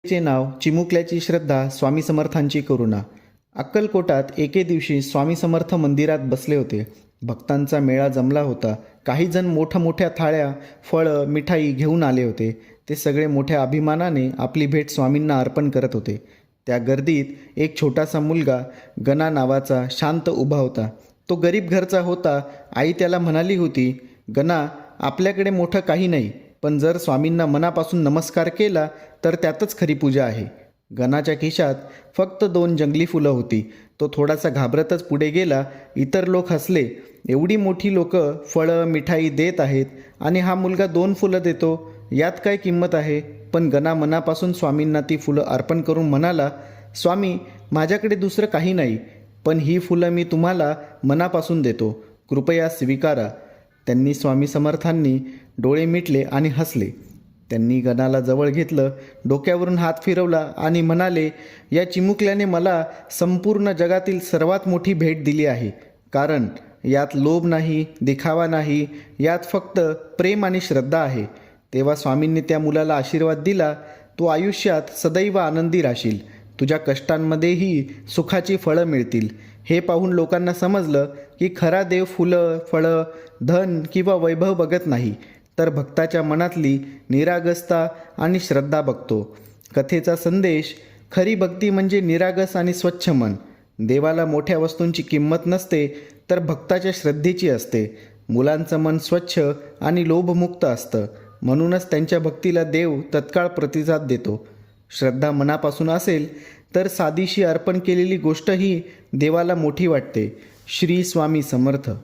चे नाव चिमुकल्याची श्रद्धा स्वामी समर्थांची करुणा। अक्कलकोटात एके दिवशी स्वामी समर्थ मंदिरात बसले होते। भक्तांचा मेळा जमला होता। काही जण मोठ्या थाळ्या फळं मिठाई घेऊन आले होते। ते सगळे मोठ्या अभिमानाने आपली भेट स्वामींना अर्पण करत होते। त्या गर्दीत एक छोटासा मुलगा गणा नावाचा शांत उभा होता। तो गरीब घरचा होता। आई त्याला म्हणाली होती, गणा, आपल्याकडे मोठं काही नाही, पण जर स्वामींना मनापासून नमस्कार केला तर त्यातच खरी पूजा आहे। गणाच्या खिशात फक्त 2 जंगली फुलं होती। तो थोडासा घाबरतच पुढे गेला। इतर लोक हसले, एवढी मोठी लोक फळं मिठाई देत आहेत आणि हा मुलगा 2 फुलं देतो, यात काय किंमत आहे? पण गणा मनापासून स्वामींना ती फुलं अर्पण करून म्हणाला, स्वामी, माझ्याकडे दुसरं काही नाही, पण ही फुलं मी तुम्हाला मनापासून देतो, कृपया स्वीकारा। त्यांनी स्वामी समर्थांनी डोळे मिटले आणि हसले। त्यांनी गणाला जवळ घेतलं, डोक्यावरून हात फिरवला आणि म्हणाले, या चिमुकल्याने मला संपूर्ण जगातील सर्वात मोठी भेट दिली आहे, कारण यात लोभ नाही, दिखावा नाही, यात फक्त प्रेम आणि श्रद्धा आहे। तेव्हा स्वामींनी त्या मुलाला आशीर्वाद दिला, तू आयुष्यात सदैव आनंदी राहशील, तुझ्या कष्टांमध्येही सुखाची फळं मिळतील। हे पाहून लोकांना समजलं की खरा देव फुलं, फळं, धन किंवा वैभव बघत नाही, तर भक्ताच्या मनातली निरागसता आणि श्रद्धा बघतो। कथेचा संदेश, खरी भक्ती म्हणजे निरागस आणि स्वच्छ मन। देवाला मोठ्या वस्तूंची किंमत नसते, तर भक्ताच्या श्रद्धेची असते। मुलांचं मन स्वच्छ आणि लोभमुक्त असतं, म्हणूनच त्यांच्या भक्तीला देव तत्काळ प्रतिसाद देतो। श्रद्धा मनापासून असेल तर साधीशी अर्पण केलेली गोष्टही देवाला मोठी वाटते। श्री स्वामी समर्थ।